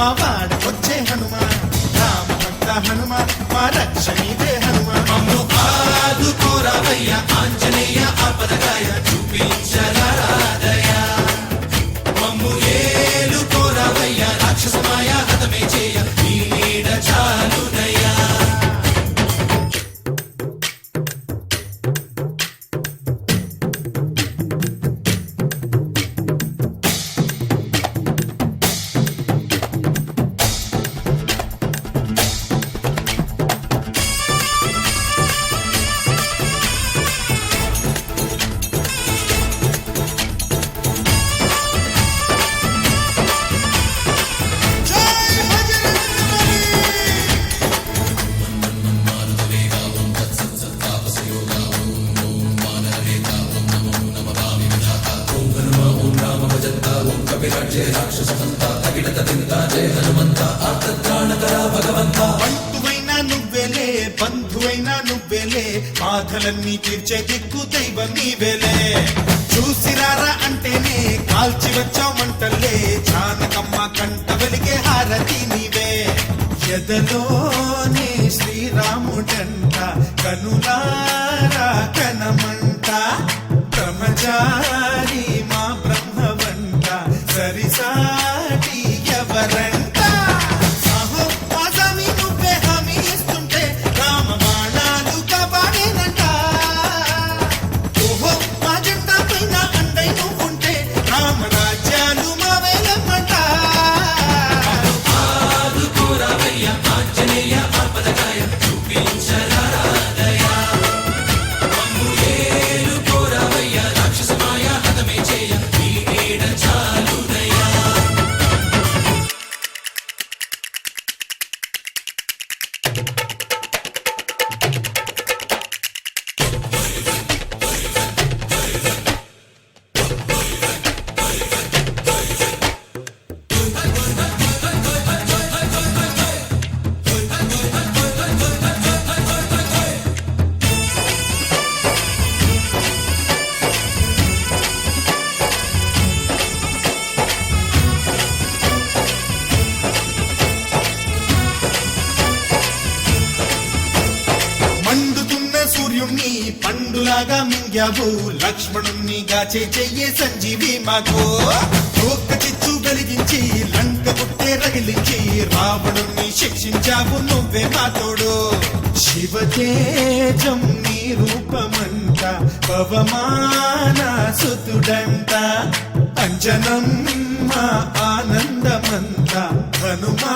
మా వాడకొచ్చే హనుమ రామ భక్త హనుమ మా రక్షణీదే హనుమ మమ్ము ఆదుకోరావయ్య ఆంజనేయ ఆపదగాయ చూపించరాదయ మమ్ము ఏలుకోరావయ్య రాక్షసమాయ హతమే చేయ నీ నీడ చాలునయ్యా బంటువైనా నువ్వేలే బంధువైనా నువ్వేలే బాధలన్నీ తీర్చే దిక్కు దైవం నీవేలే చూసిరారా అంటేనే కాల్చి వచ్చామంటలే జానకమ్మ కంట వెలిగే హారతి నీవే ఎదలోనే శ్రీరాముడంట కనులారా కనమంట బ్రహ్మచారి మా బ్రహ్మవంట సరిసాటి ఎవరంట సాహో మా స్వామి నువ్వే హామీ ఇస్తుంటే రామ బాణాలు కాపాడేనంట ఓహో మా జంట పైన అండై నువ్వుంటే రామరాజ్యాలు మా వేలమ్మంట ఆదుకోరావయ్య ఆంజనేయ ఆపదగాయ చూపించరాదయ మమ్ము ఏలుకోరావయ్య రాక్షసమాయ హతమే చేయ నీ నీడ చాలునయ్యా మండుతున్న సూర్యుణ్ణి పండులాగా మింగావు లక్ష్మణుణ్ణి గాచే చెయ్యే సంజీవి మాకు ఒక్క చిచ్చు వెలిగించి లంక పుట్టే రగిలించి రావణుణ్ణి శిక్షించావు నువ్వే మా తోడు శివతేజం నీ రూపమంట పవమాన సుతుడంట అంజనం మా ఆనందమంత హనుమా